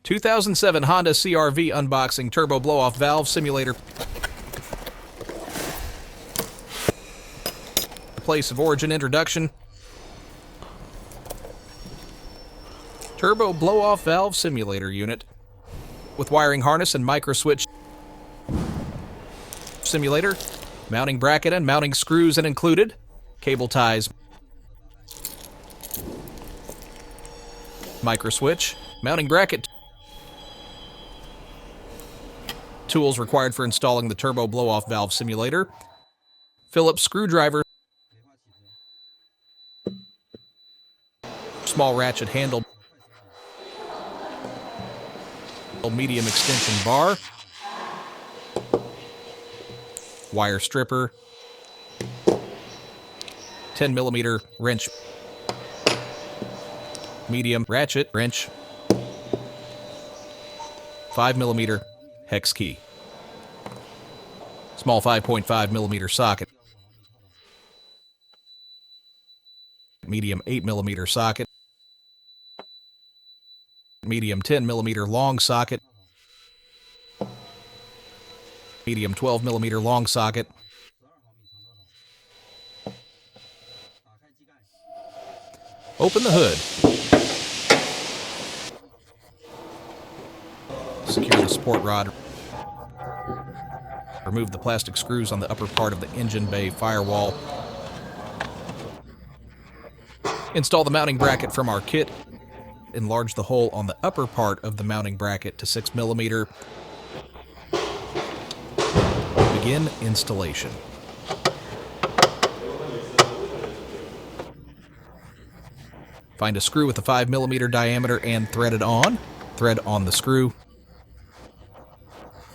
2007 Honda CR-V unboxing turbo blow-off valve simulator. Place of origin introduction. Turbo blow-off valve simulator unit with wiring harness and micro switch simulator, mounting bracket and mounting screws and included, cable ties, micro switch, mounting bracket, tools required for installing the turbo blow-off valve simulator, Phillips Screwdriver, small ratchet handle, medium extension bar, wire stripper, 10mm wrench, medium ratchet wrench, 5mm hex key, small 5.5mm socket, medium 8mm socket, medium 10mm long socket, medium 12mm long socket, open the hood, secure the support rod, remove the plastic screws on the upper part of the engine bay firewall, install the mounting bracket from our kit, enlarge the hole on the upper part of the mounting bracket to 6mm. Begin installation. Find a screw with a 5mm diameter and thread it on. Thread on the screw.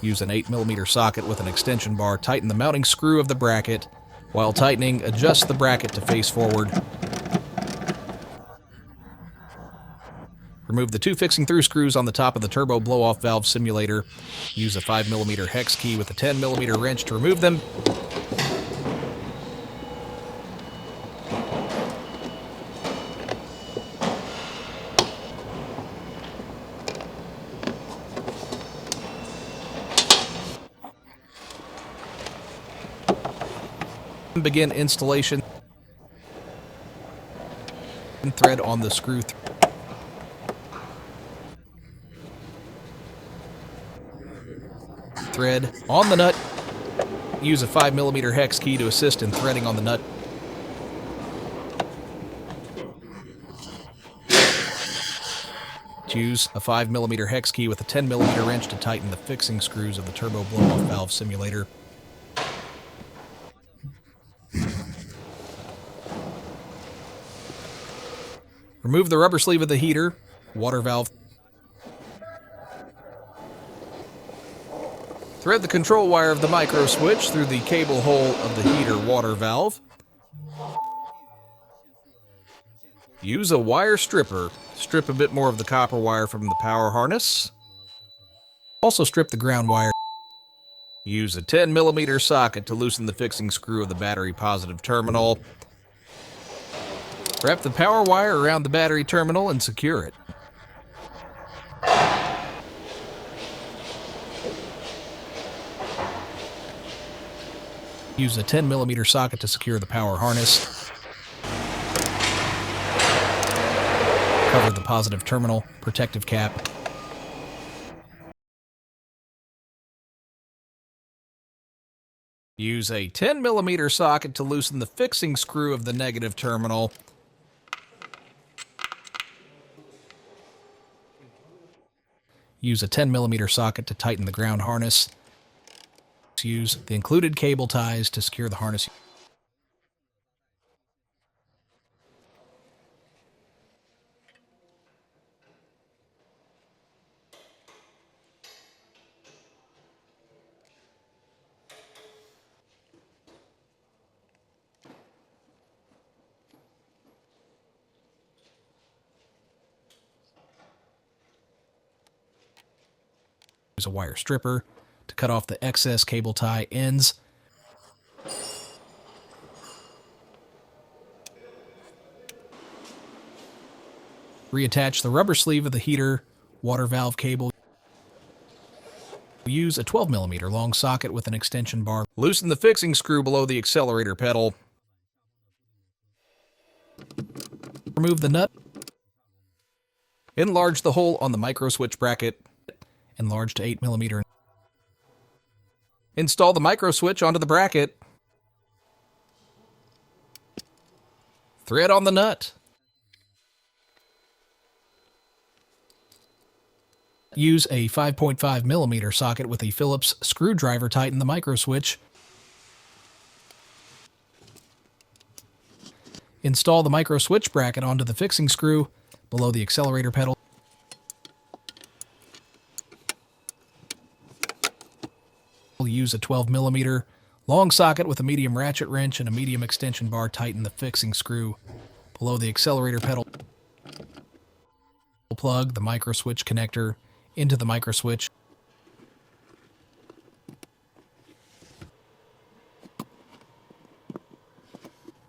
Use an 8mm socket with an extension bar. Tighten the mounting screw of the bracket. While tightening, adjust the bracket to face forward. Remove the two fixing through screws on the top of the turbo blow-off valve simulator. Use a 5mm hex key with a 10mm wrench to remove them. Begin installation. Thread on the screw. Thread on the nut. Use a 5mm hex key to assist in threading on the nut. Use a 5mm hex key with a 10mm wrench to tighten the fixing screws of the turbo blow-off valve simulator. Remove the rubber sleeve of the heater, water valve. Thread the control wire of the micro switch through the cable hole of the heater water valve. Use a wire stripper. Strip a bit more of the copper wire from the power harness. Also strip the ground wire. Use a 10mm socket to loosen the fixing screw of the battery positive terminal. Wrap the power wire around the battery terminal and secure it. Use a 10mm socket to secure the power harness. Cover the positive terminal, protective cap. Use a 10mm socket to loosen the fixing screw of the negative terminal. Use a 10mm socket to tighten the ground harness. Use the included cable ties to secure the harness. Use a wire stripper to cut off the excess cable tie ends. Reattach the rubber sleeve of the heater Water valve cable. Use a 12mm long socket with an extension bar. Loosen the fixing screw below the accelerator pedal. Remove the nut. Enlarge the hole on the micro switch bracket. Enlarge to 8mm. Install the micro switch onto the bracket. Thread on the nut. Use a 5.5mm socket with a Phillips screwdriver. Tighten the micro switch. Install the micro switch bracket onto the fixing screw below the accelerator pedal. Use a 12mm long socket with a medium ratchet wrench and a medium extension bar. Tighten the fixing screw below the accelerator pedal. Plug the micro switch connector into the micro switch.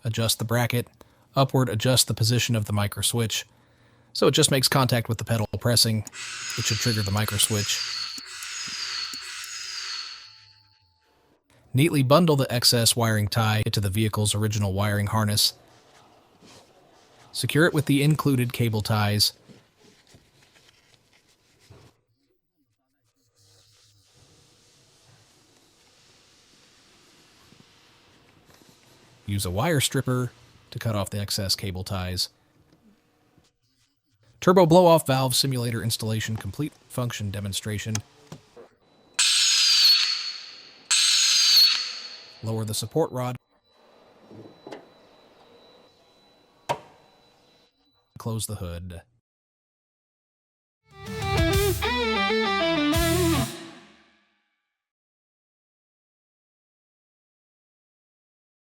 Adjust the bracket. Upward adjust the position of the micro switch so it just makes contact with the pedal. Pressing it should trigger the micro switch. Neatly bundle the excess wiring tie to the vehicle's original wiring harness. Secure it with the included cable ties. Use a wire stripper to cut off the excess cable ties. Turbo blow-off valve simulator installation complete. Function demonstration. Lower the support rod. Close the hood.